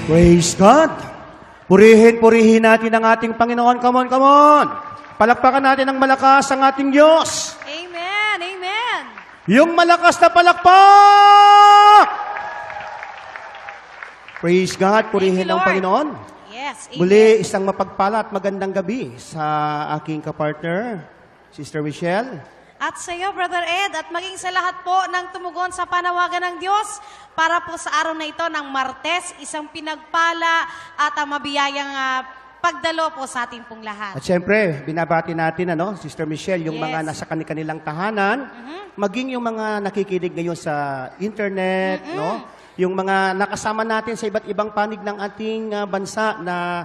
Praise God! Purihin natin ang ating Panginoon. Come on, come on! Palakpakan natin ng malakas ang ating Diyos. Amen! Amen! Yung malakas na palakpak! Praise God! Purihin Thank you, ang Lord. Panginoon. Yes, amen. Muli, isang mapagpala at magandang gabi sa aking kapartner, Sister Michelle. At sa iyo, Brother Ed, at maging sa lahat po ng tumugon sa panawagan ng Diyos para po sa araw na ito ng Martes, isang pinagpala at mabiyayang pagdalo po sa ating pong lahat. At syempre, binabati natin, Sister Michelle, yung Yes. mga nasa kanilang tahanan, maging yung mga nakikinig ngayon sa internet, yung mga nakasama natin sa iba't ibang panig ng ating bansa na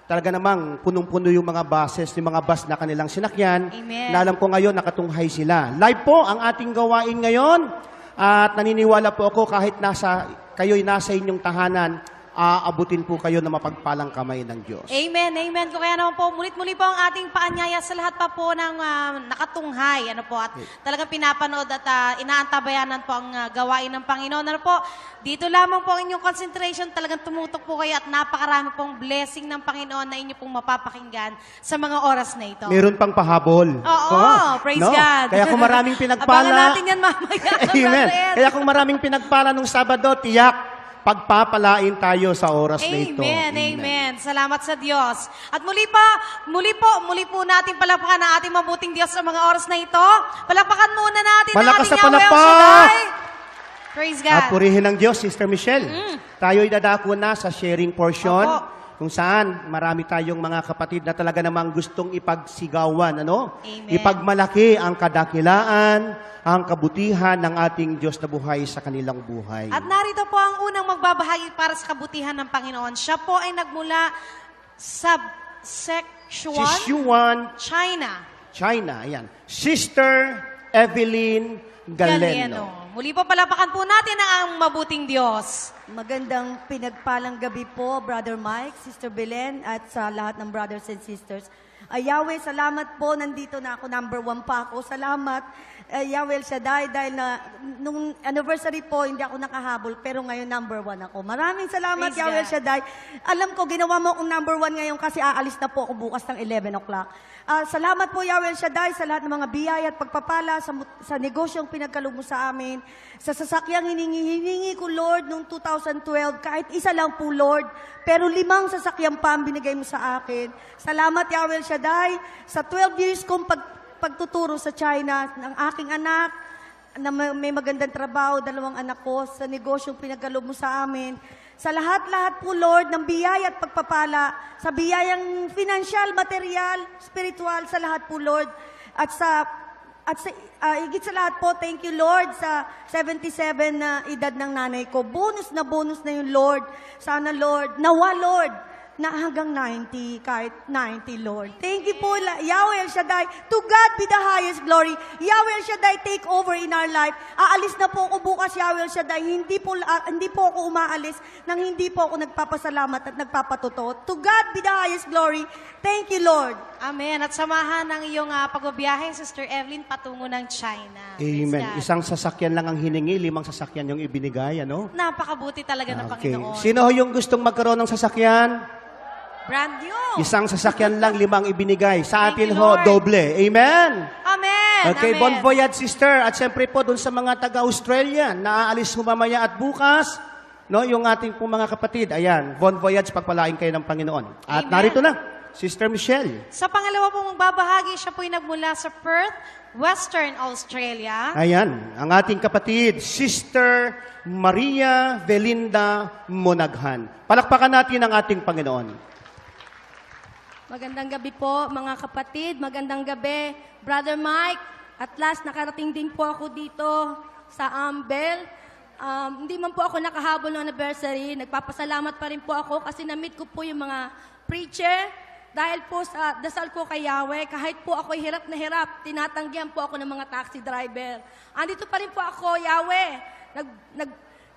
talaga namang punong-puno yung mga buses, yung mga bus na kanilang sinakyan. Amen. Na alam ko ngayon, nakatunghay sila. Live po ang ating gawain ngayon. At naniniwala po ako kahit kayo'y nasa inyong tahanan, aabutin po kayo ng mapagpalang kamay ng Diyos. Amen, amen. Kung kaya naman po, mulit-muli po ang ating paanyaya sa lahat pa po ng nakatunghay. At talagang pinapanood at inaantabayanan po ang gawain ng Panginoon. Dito lamang po ang inyong concentration. Talagang tumutok po kayo at napakarami pong blessing ng Panginoon na inyo pong mapapakinggan sa mga oras na ito. Meron pang pahabol. Oo, praise God. Kaya kung maraming pinagpala... Abangan natin yan mamaya. Amen. Kaya kung maraming pinagpala nung Sabado, tiyak, pagpapalain tayo sa oras na ito. Amen, amen. Salamat sa Diyos. At muli po natin palakpakan ang ating mabuting Diyos sa mga oras na ito. Palakpakan muna natin ang Malakas ating na Yahweh El palakpak! Shaddai. Praise God. At purihin ng Diyos, Sister Michelle. Tayo'y dadako na sa sharing portion. Opo. Kung saan marami tayong mga kapatid na talaga namang gustong ipagsigawan, Amen. Ipagmalaki ang kadakilaan, ang kabutihan ng ating Diyos na buhay sa kanilang buhay. At narito po ang unang magbabahagi para sa kabutihan ng Panginoon. Siya po ay nagmula sa Sichuan, China. ayan. Sister Evelyn Galeno. Muli po palapakan po natin ang mabuting Diyos. Magandang pinagpalang gabi po, Brother Mike, Sister Belen, at sa lahat ng brothers and sisters. Yahweh, salamat po. Nandito na ako. Number 1 pa ako. Salamat, Yahweh El Shaddai, dahil nung anniversary po, hindi ako nakahabol, pero ngayon number 1 ako. Maraming salamat, Praise Yahweh El God. Shaddai. Alam ko, ginawa mo akong number 1 ngayon kasi aalis na po ako bukas ng 11 o'clock. Salamat po, Yahweh El Shaddai, sa lahat ng mga biyaya at pagpapala sa negosyong pinagkaloob mo sa amin. Sa sasakyang hiningi ko, Lord, noong 2012, kahit isa lang po, Lord, pero 5 sasakyan pa ang binigay mo sa akin. Salamat, Yahweh El Shaddai, sa 12 years kong pagtuturo sa China ng aking anak, na may magandang trabaho, 2 anak ko, sa negosyong pinagkaloob mo sa amin. Sa lahat-lahat po, Lord, ng biyaya at pagpapala, sa biyayang financial, material, spiritual, sa lahat po, Lord. At higit sa lahat po, thank you, Lord, sa 77 na edad ng nanay ko. Bonus na yung Lord. Sana, Lord, nawa, Lord, na hanggang 90, kahit 90, Lord. Thank you po, Yahweh El Shaddai. To God be the highest glory. Yahweh El Shaddai, take over in our life. Aalis na po ako bukas, Yahweh El Shaddai. Hindi po ako umaalis nang hindi po ako nagpapasalamat at nagpapatotoo. To God be the highest glory. Thank you, Lord. Amen. At samahan ng iyong pagbabiyahe, Sister Evelyn, patungo ng China. Praise Amen. God. Isang sasakyan lang ang hiningi, 5 sasakyan yung ibinigay, Napakabuti talaga ng Okay. Panginoon. Sino ho yung gustong magkaroon ng sasakyan? Brand new. Isang sasakyan lang, 5 ibinigay. Sa Thank atin you, ho, Lord. doble. Amen. Amen. Okay, Amen. bon voyage, sister. At siyempre po, dun sa mga taga-Australia, na aalis mo mamaya at bukas, yung ating pong mga kapatid. Ayan, bon voyage, pagpalain kayo ng Panginoon. At Amen. narito na, Sister Michelle. Sa pangalawa pong magbabahagi, siya po'y nagmula sa Perth, Western Australia. Ayan, ang ating kapatid, Sister Maria Belinda Monaghan. Palakpakan natin ang ating Panginoon. Magandang gabi po, mga kapatid. Magandang gabi, Brother Mike. At last, nakarating din po ako dito sa Ambel. Hindi man po ako nakahabol ng anniversary. Nagpapasalamat pa rin po ako kasi na-meet ko po yung mga preacher. Dahil po sa dasal ko kay Yahweh, kahit po ako'y hirap na hirap, tinatanggihan po ako ng mga taxi driver. Andito pa rin po ako, Yahweh.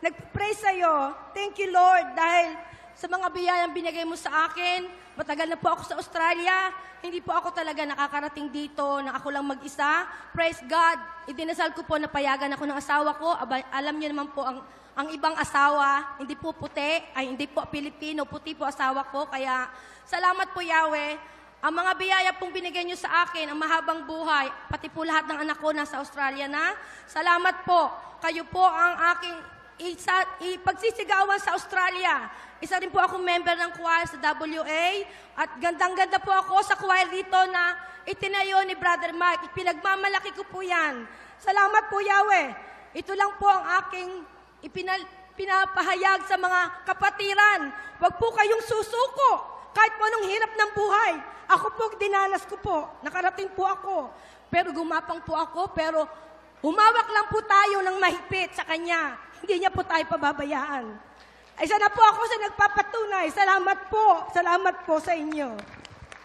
Nag-pray sa'yo. Thank you, Lord, dahil sa mga biyayang binigay mo sa akin, matagal na po ako sa Australia, hindi po ako talaga nakakarating dito na ako lang mag-isa. Praise God, idinasal ko po na payagan ako ng asawa ko. Alam niyo naman po ang ang ibang asawa, hindi po puti, ay hindi po Pilipino, puti po asawa ko. Kaya salamat po Yahweh. Ang mga biyaya pong binigay niyo sa akin, ang mahabang buhay, pati po lahat ng anak ko nasa Australia na. Salamat po. Kayo po ang aking ipagsisigawan sa Australia. Isa rin po akong member ng choir sa WA at gandang-ganda po ako sa choir dito na itinayo ni Brother Mike. Pinagmamalaki ko po yan. Salamat po Yahweh. Ito lang po ang aking pinapahayag sa mga kapatiran. Huwag po kayong susuko kahit po anong hirap ng buhay. Ako po, dinanas ko po. Nakarating po ako. Pero gumapang po ako. Pero humawak lang po tayo ng mahigpit sa Kanya. Hindi niya po tayo pababayaan. Isa na po ako sa nagpapatunay. Salamat po sa inyo.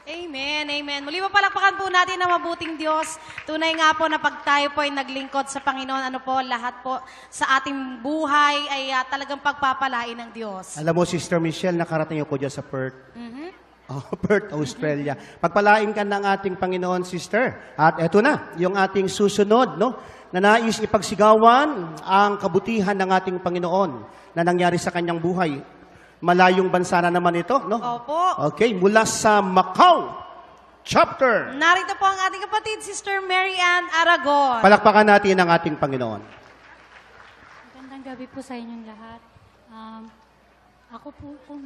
Amen, amen. Muli po palakpakan po natin ang mabuting Diyos. Tunay nga po na pag tayo po ay naglingkod sa Panginoon, lahat po sa ating buhay ay talagang pagpapalain ng Diyos. Alam mo, Sister Michelle, nakarating ako dyan sa Perth. Perth, Australia. Pagpalain ka ng ating Panginoon, Sister. At eto na, yung ating susunod, no? Na nais ipagsigawan ang kabutihan ng ating Panginoon na nangyari sa kanyang buhay. Malayong bansa na naman ito, no? Opo. Okay, mula sa Macau chapter. Narito po ang ating kapatid, Sister Mary Ann Aragon. Palakpakan natin ang ating Panginoon. Magandang gabi po sa inyong lahat. Ako po, kung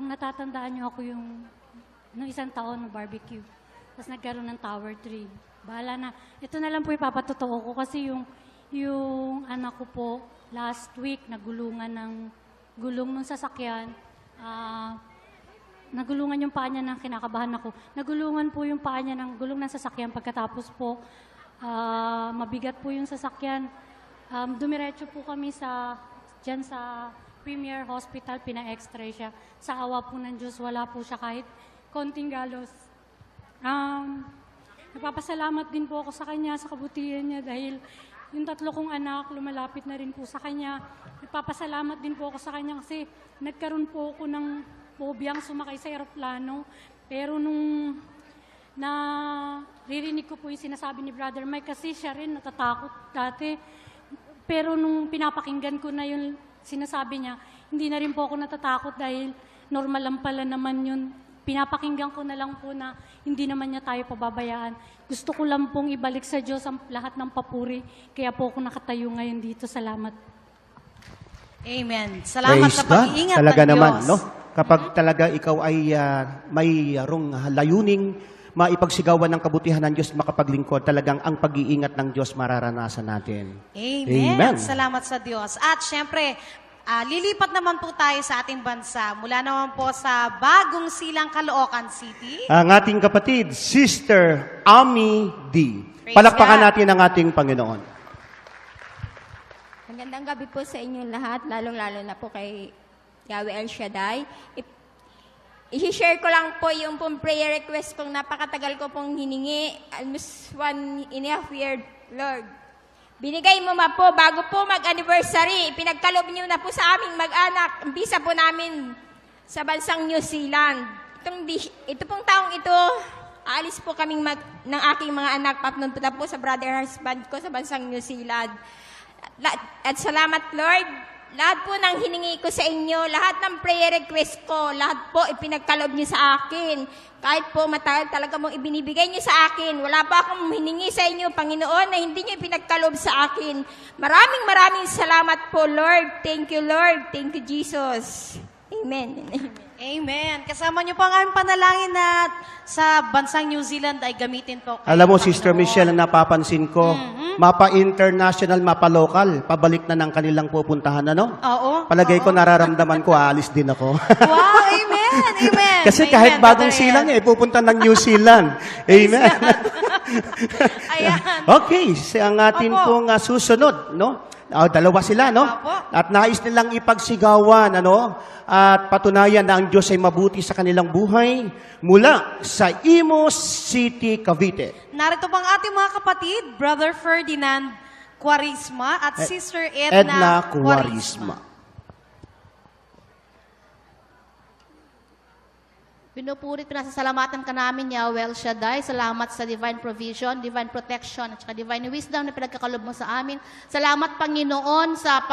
natatandaan niyo ako yung nung isang taon ng barbecue, tapos nagkaroon ng Tower 3. Bahala na. Ito na lang po ipapatotoo ko kasi yung anak ko po, last week, nagulungan ng gulong ng sasakyan. Nagulungan yung paa niya ng kinakabahan ako. Nagulungan po yung paa niya ng gulong ng sasakyan. Pagkatapos po, mabigat po yung sasakyan. Dumiretso po kami dyan sa Premier Hospital, pina-x-ray siya. Sa awa po ng Diyos, wala po siya kahit konting galos. Nagpapasalamat din po ako sa kanya, sa kabutihan niya dahil yung 3 kong anak, lumalapit na rin po sa kanya. Nagpapasalamat din po ako sa kanya kasi nagkaroon po ako ng phobia sumakay sa eroplano. Pero nung naririnig ko po yung sinasabi ni Brother Mike kasi siya rin natatakot dati. Pero nung pinapakinggan ko na yung sinasabi niya, hindi na rin po ako natatakot dahil normal lang pala naman yun. Pinapakinggan ko na lang po na hindi naman niya tayo pababayaan. Gusto ko lang pong ibalik sa Diyos ang lahat ng papuri. Kaya po ako nakatayo ngayon dito. Salamat. Amen. Salamat Praise sa God. pag-iingat Talaga ng naman, Diyos. no? Kapag talaga ikaw ay mayroong layuning, maipagsigawan ng kabutihan ng Diyos, makapaglingkod, talagang ang pag-iingat ng Diyos mararanasan natin. Amen. Amen. Salamat sa Diyos. At syempre, lilipat naman po tayo sa ating bansa. Mula naman po sa Bagong Silang, Caloocan City. Ang ating kapatid, Sister Ami D. Praise Palakpakan God. natin ang ating Panginoon. Magandang gabi po sa inyong lahat, lalong-lalo na po kay Yahweh El Shaddai. I-share ko lang po yung pong prayer request kong napakatagal ko pong hiningi, almost 1.5 year, Lord. Binigay mo po bago po mag-anniversary, pinagkalob niyo na po sa aming mag-anak, ang visa po namin sa bansang New Zealand. Ito pong taong ito, aalis po kaming ng aking mga anak, papunta po sa brother husband ko sa bansang New Zealand. At salamat Lord, lahat po ng hiningi ko sa inyo, lahat ng prayer request ko, lahat po ipinagkalob niyo sa akin. Kahit po matagal talaga mong ibinibigay niyo sa akin, wala pa akong hiningi sa inyo, Panginoon, na hindi niyo ipinagkalob sa akin. Maraming salamat po, Lord. Thank you, Lord. Thank you, Jesus. Amen. Amen. Kasama niyo po ang aming panalangin na sa bansang New Zealand ay gamitin po kayo, Alam mo, Sister Panginoon. Michelle, ang napapansin ko, mapa international, mapa local, pabalik na ng kanilang pupuntahan, ano? Oo. Palagay ko, nararamdaman ko, aalis din ako. Wow, amen. Amen. Kasi Amen, kahit bagong Brother silang, Ed. pupunta ng New Zealand. Amen. Ayan. Okay, ang atin Opo. pong susunod, no? Dalawa sila, no? Opo. At nais nilang ipagsigawan, ano? At patunayan na ang Diyos ay mabuti sa kanilang buhay mula sa Imus City, Cavite. Narito po ang ating mga kapatid, Brother Ferdinand Quarisma at Sister Edna Quarisma. Pinupuri, pinasasalamatan ka namin, Yahweh El Shaddai. Salamat sa divine provision, divine protection, at saka divine wisdom na pinagkakalob mo sa amin. Salamat, Panginoon, sa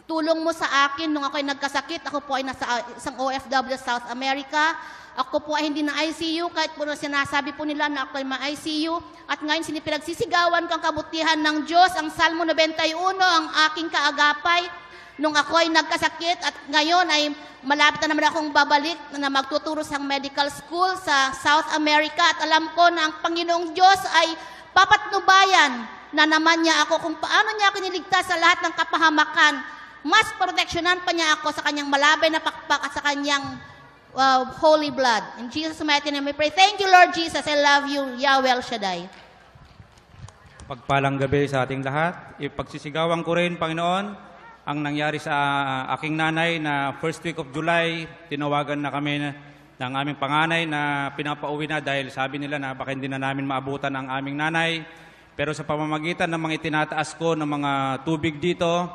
tulong mo sa akin nung ako ay nagkasakit. Ako po ay nasa isang OFW sa South America. Ako po ay hindi na ICU, kahit po na sinasabi po nila na ako ay ma-ICU. At ngayon, pinagsigawan ko ang kabutihan ng Diyos, ang Salmo 91, ang aking kaagapay. Nung ako ay nagkasakit at ngayon ay malapit na naman akong babalik na magtuturo sa medical school sa South America. At alam ko na ang Panginoong Diyos ay papatnubayan na naman niya ako kung paano niya ako niligtas sa lahat ng kapahamakan. Mas proteksyonan pa niya ako sa kanyang malabay na pakpak at sa kanyang holy blood. In Jesus' mighty name we pray. Thank you, Lord Jesus. I love you, Yahweh El Shaddai. Pagpalang gabi sa ating lahat. Ipagsisigawan ko rin, Panginoon, ang nangyari sa aking nanay na first week of July, tinawagan na kami ng aming panganay na pinapauwi na dahil sabi nila na baka hindi na namin maabutan ang aming nanay. Pero sa pamamagitan ng mga itinataas ko ng mga tubig dito,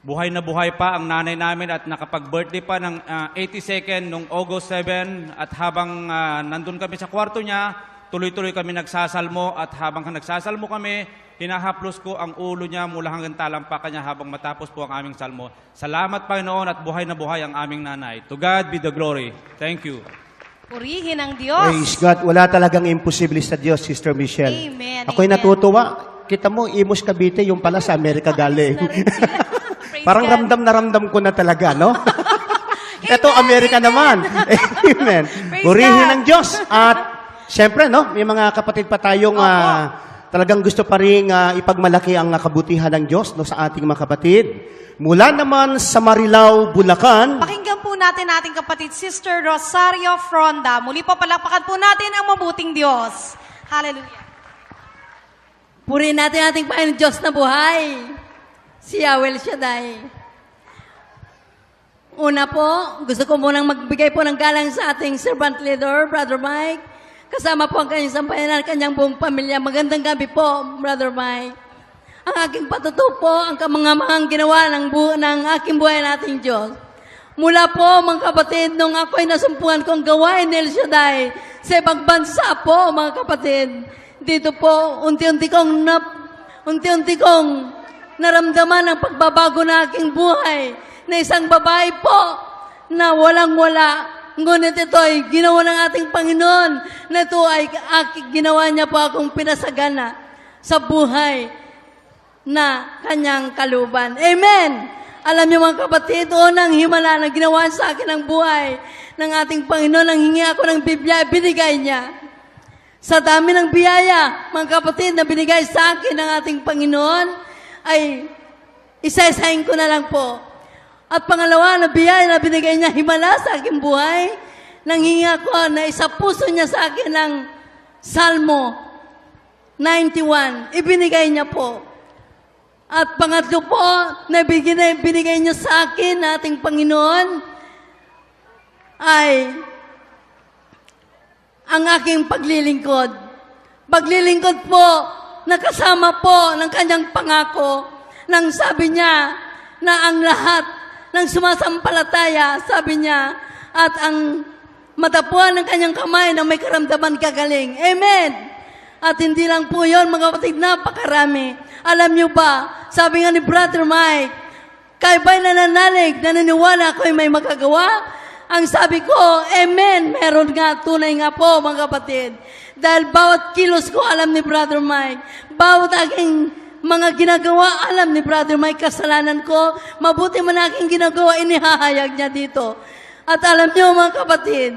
buhay na buhay pa ang nanay namin at nakapag-birthday pa ng 82nd noong August 7. At habang nandun kami sa kwarto niya, tuloy-tuloy kami nagsasalmo at habang nagsasalmo kami, hinahaplos ko ang ulo niya mula hanggang talampakan niya habang matapos po ang aming salmo. Salamat, Panginoon, at buhay na buhay ang aming nanay. To God be the glory. Thank you. Purihin ang Diyos. Praise God. Wala talagang imposible sa Diyos, Sister Michelle. Amen, Ako'y amen. natutuwa. Kita mo, Imus Cavite, yung pala sa Amerika galing. Praise Parang God. ramdam na ramdam ko na talaga, no? Ito, Amerika naman. Amen. Praise Purihin God. ng Diyos. At, syempre, no, may mga kapatid pa tayong talagang gusto pa rin ipagmalaki ang kabutihan ng Diyos no, sa ating mga kapatid. Mula naman sa Marilao, Bulacan, Pakinggan po natin ating kapatid, Sister Rosario Fronda. Muli po, palakpakan po natin ang mabuting Diyos. Hallelujah. Purihin natin ating Panginoon Diyos na buhay. Si Yahweh El Shaddai. Una po, gusto ko munang magbigay po ng galang sa ating servant leader, Brother Mike. Kasama po ang kanyang sampayanan, kanyang buong pamilya. Magandang gabi po, Brother Mike. Ang aking patuto po, ang kamangamahang ginawa ng aking buhay nating Diyos. Mula po, mga kapatid, nung ako'y nasumpungan kong gawain ni El Shaddai sa ibang bansa po, mga kapatid. Dito po, unti-unti kong naramdaman ang pagbabago na aking buhay na isang babae po na walang-wala. Ngunit ito ay ginawa ng ating Panginoon na ito ay ginawa niya po akong pinasagana sa buhay na kanyang kaluban. Amen! Alam niyo mga kapatid, unang himala na ginawa sa akin ang buhay ng ating Panginoon, nang hingi ako ng Biblia, binigay niya. Sa dami ng biyaya, mga kapatid, na binigay sa akin ng ating Panginoon, ay isa-isahin ko na lang po. At pangalawa na biyaya na binigay niya himala sa aking buhay, nanghinga ko na isa puso niya sa akin ng Salmo 91. Ibinigay niya po. At pangatlo po, na binigay niya sa akin na ating Panginoon, ay ang aking paglilingkod. Paglilingkod po, nakasama po ng kanyang pangako, nang sabi niya na ang lahat ng sumasampalataya, sabi niya, at ang matapuan ng kanyang kamay na may karamdaman kagaling. Amen! At hindi lang po yun, mga kapatid, napakarami. Alam niyo ba, sabi nga ni Brother Mike, kayo ba'y nananalig, naniniwala ako'y may magagawa? Ang sabi ko, amen, meron nga, tunay nga po, mga kapatid. Dahil bawat kilos ko, alam ni Brother Mike, bawat aking mga ginagawa, alam ni Brother Mike, kasalanan ko, mabuti man aking ginagawa, inihahayag niya dito. At alam niyo mga kapatid,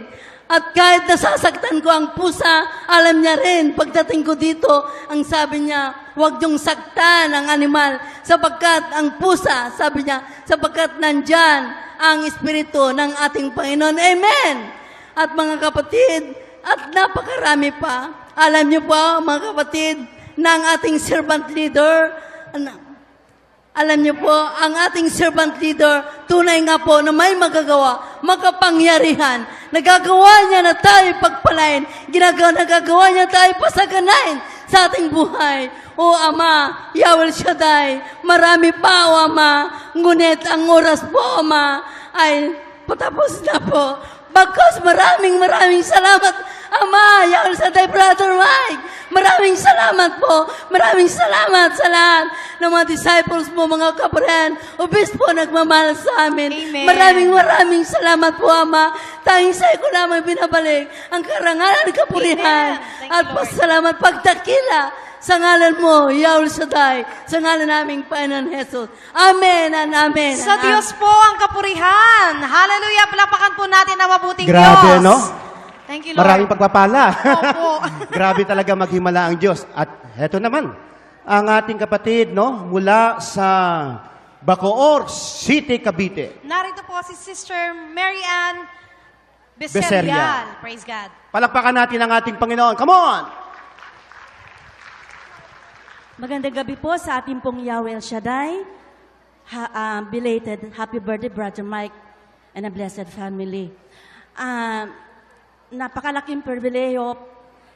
at kahit nasasaktan ko ang pusa, alam niya rin, pagdating ko dito, ang sabi niya, huwag niyong saktan ang animal, sapagkat ang pusa, sabi niya, sapagkat nandyan ang Espiritu ng ating Panginoon. Amen! At mga kapatid, at napakarami pa, alam niyo po, mga kapatid, ng ating servant leader. Alam niyo po, ang ating servant leader, tunay nga po na may magagawa, makapangyarihan. Nagagawa niya na tayo pagpalain. Nagagawa niya tayo pasaganain sa ating buhay. O Ama, Yahweh Shaddai, marami pa, O Ama. Ngunit ang oras po, Ama, ay patapos na po. Bagkus maraming salamat, Ama, Yahweh Shaddai, Brother Mike. Maraming salamat po. Maraming salamat sa lahat ng mga disciples mo, mga kapren. Ubis po nagmamahal sa amin. Amen. Maraming salamat po, Ama. Tanging sa'yo ko lamang binabalik ang karangalan, kapurihan. Amen. Thank you, At Lord. pasalamat, pagdakila sa ngalan mo, Yahweh Shaddai, sa ngalan naming Panginoon Jesus. Amen and amen. Sa Diyos po ang kapurihan. Hallelujah. Palapakan po natin ang mabuting Grabe, Diyos. no? Thank you, Lord. Maraming pagpapala. Opo. Grabe talaga maghimala ang Diyos. At heto naman, ang ating kapatid, no, mula sa Bacoor City, Cavite. Narito po si Sister Mary Ann Becerrial. Becerrial. Praise God. Palakpakan natin ang ating Panginoon. Come on! Magandang gabi po sa ating pong Yahweh El Shaddai. Belated happy birthday, Brother Mike and a blessed family. Napakalaking pribileyo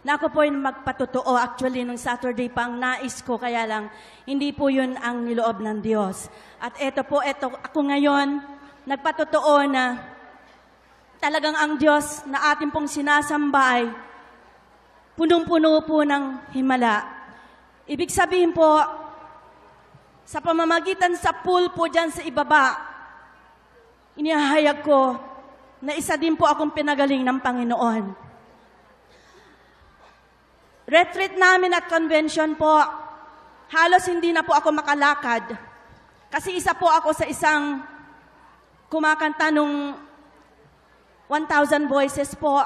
na ako po yung magpatotoo. Actually, nung Saturday pa ang nais ko, kaya lang hindi po yun ang niloob ng Diyos. At ako ngayon, nagpatotoo na talagang ang Diyos na ating pong sinasamba ay punong-puno po ng himala. Ibig sabihin po, sa pamamagitan sa pool po dyan sa ibaba, inihahayag ko na isa din po akong pinagaling ng Panginoon. Retreat namin at convention po, halos hindi na po ako makalakad. Kasi isa po ako sa isang kumakanta nung 1,000 voices po.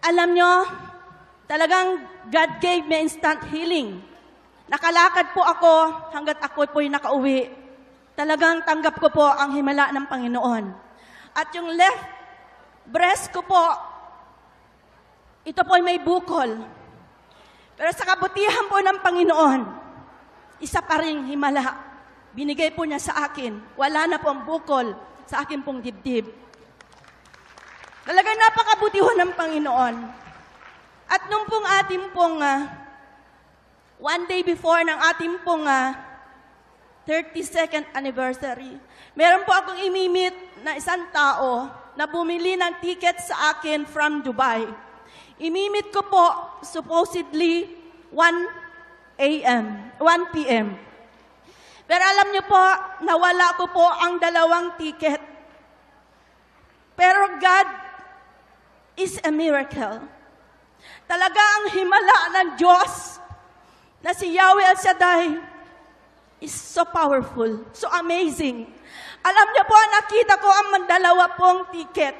Alam nyo, talagang God gave me instant healing. Nakalakad po ako hanggat ako po'y nakauwi. Talagang tanggap ko po ang himala ng Panginoon. At yung left breast ko po, ito po'y may bukol. Pero sa kabutihan po ng Panginoon, isa pa ring himala. Binigay po niya sa akin. Wala na po ang bukol sa akin pong dibdib. Talagang napakabutihan ng Panginoon. At nung pong ating pong, one day before ng ating pong 32nd anniversary, meron po akong imimit na isang tao na bumili ng ticket sa akin from Dubai. Imimit ko po supposedly 1 p.m. Pero alam niyo po, nawala ko po ang 2 ticket. Pero God is a miracle. Talaga ang himala ng Diyos na si Yahweh El Shaddai is so powerful, so amazing. Alam niyo po, nakita ko ang 2 pong ticket.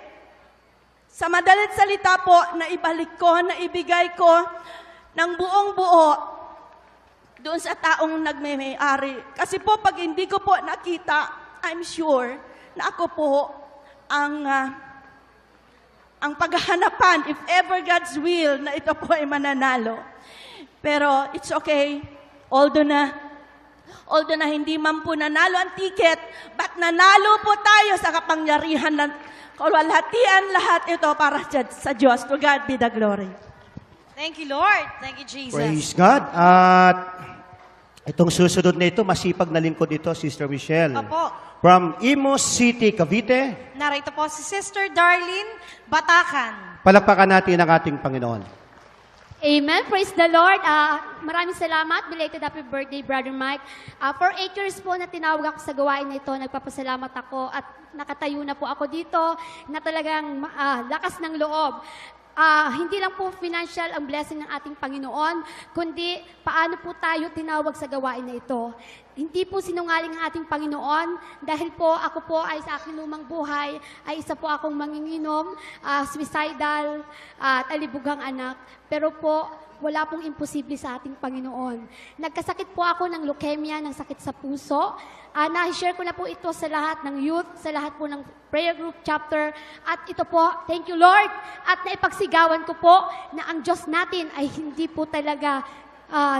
Sa madalit salita po, na ibalik ko, na ibigay ko ng buong buo doon sa taong nagme-may-ari. Kasi po, pag hindi ko po nakita, I'm sure na ako po ang paghahanapan, if ever God's will, na ito po ay mananalo. Pero it's okay, although na hindi man po nanalo ang ticket, but nanalo po tayo sa kapangyarihan ng kalwalhatian, lahat ito para sa Diyos. To God be the glory. Thank you, Lord. Thank you, Jesus. Praise God. At itong susunod na ito, masipag na lingkod ito, Sister Michelle. Opo. From Imus City, Cavite. Narito po si Sister Darlene Batacan. Palakpakan natin ang ating Panginoon. Amen. Praise the Lord. Maraming salamat. Belated happy birthday, Brother Mike. For 8 years po na tinawag ako sa gawain na ito, nagpapasalamat ako at nakatayo na po ako dito na talagang lakas ng loob. Hindi lang po financial ang blessing ng ating Panginoon, kundi paano po tayo tinawag sa gawain na ito. Hindi po sinungaling ang ating Panginoon dahil po ako po ay sa aking lumang buhay ay isa po akong manginginom, suicidal, talibugang anak. Pero po, wala pong imposible sa ating Panginoon. Nagkasakit po ako ng leukemia, ng sakit sa puso. Na-share ko na po ito sa lahat ng youth, sa lahat po ng prayer group chapter. At ito po, thank you Lord. At naipagsigawan ko po na ang Diyos natin ay hindi po talaga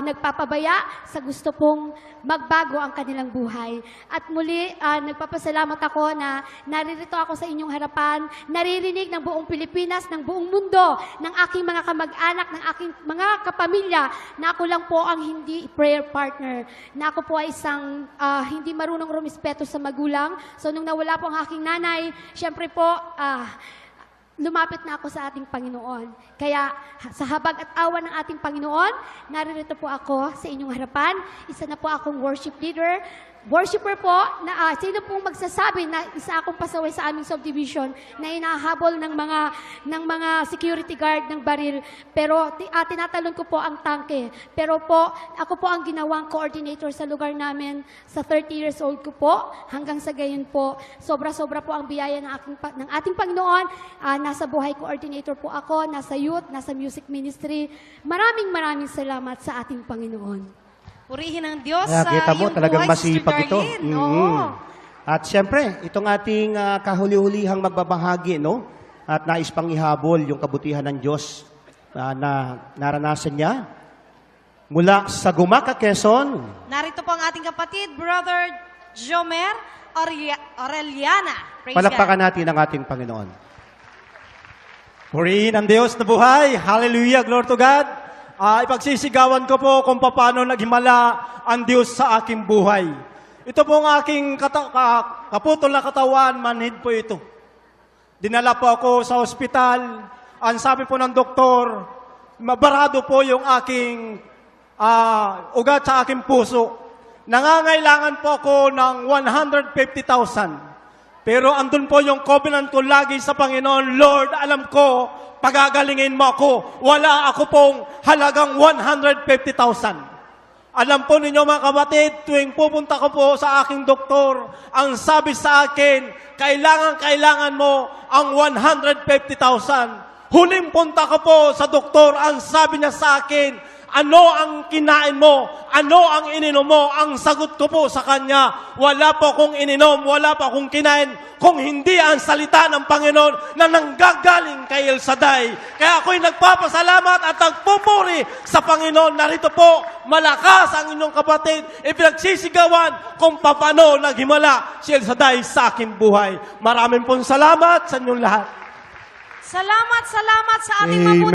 nagpapabaya sa gusto pong magbago ang kanilang buhay. At muli, nagpapasalamat ako na naririto ako sa inyong harapan, naririnig ng buong Pilipinas, ng buong mundo, ng aking mga kamag-anak, ng aking mga kapamilya, na ako lang po ang hindi prayer partner, na ako po ay isang hindi marunong rumispeto sa magulang. So nung nawala po ang aking nanay, syempre po, lumapit na ako sa ating Panginoon. Kaya sa habag at awa ng ating Panginoon, naririto po ako sa inyong harapan. Isa na po akong worship leader. Worshipper po, na sino pong magsasabi na isa akong pasaway sa aming subdivision na inahabol ng mga security guard ng baril. Pero tinatalon ko po ang tangke. Pero po, ako po ang ginawang coordinator sa lugar namin sa 30 years old ko po. Hanggang sa gayon po, sobra-sobra po ang biyaya ng ating Panginoon. Nasa buhay coordinator po ako, nasa youth, nasa music ministry. Maraming salamat sa ating Panginoon. Purihin ang Diyos Kaya sa kita mo, iyong talagang buhay, Sister masipag ito. Darlene. Oo. At siyempre, itong ating kahuli-hulihang magbabahagi, no? At nais pang ihabol yung kabutihan ng Diyos na naranasan niya. Mula sa Gumaca, Quezon, Narito po ang ating kapatid, Brother Jomer Aureliana. Praise palakpakan natin ang ating Panginoon. Purihin ang Diyos na buhay. Hallelujah, glory to God. Ipagsisigawan ko po kung paano naghimala ang Diyos sa aking buhay. Ito po ang aking kaputol na katawan, manhid po ito. Dinala po ako sa ospital. Ang sabi po ng doktor, mabarado po yung aking ugat sa aking puso. Nangangailangan po ako ng 150,000. Pero andun po yung covenant ko lagi sa Panginoon, Lord, alam ko, pagagalingin mo ako. Wala ako pong halagang 150,000. Alam po ninyo mga kapatid, tuwing pupunta ko po sa aking doktor, ang sabi sa akin, kailangan mo ang 150,000. Huling punta ko po sa doktor, ang sabi niya sa akin, ano ang kinain mo? Ano ang ininom mo? Ang sagot ko po sa kanya, wala po akong ininom, wala po akong kinain, kung hindi ang salita ng Panginoon na nanggagaling kay El Shaddai. Kaya ako'y nagpapasalamat at nagpupuri sa Panginoon. Narito po, malakas ang inyong kapatid, ipinagsisigawan kung paano naghimala si El Shaddai sa aking buhay. Maraming pong salamat sa inyong lahat. Salamat sa ating Amen. mabuti.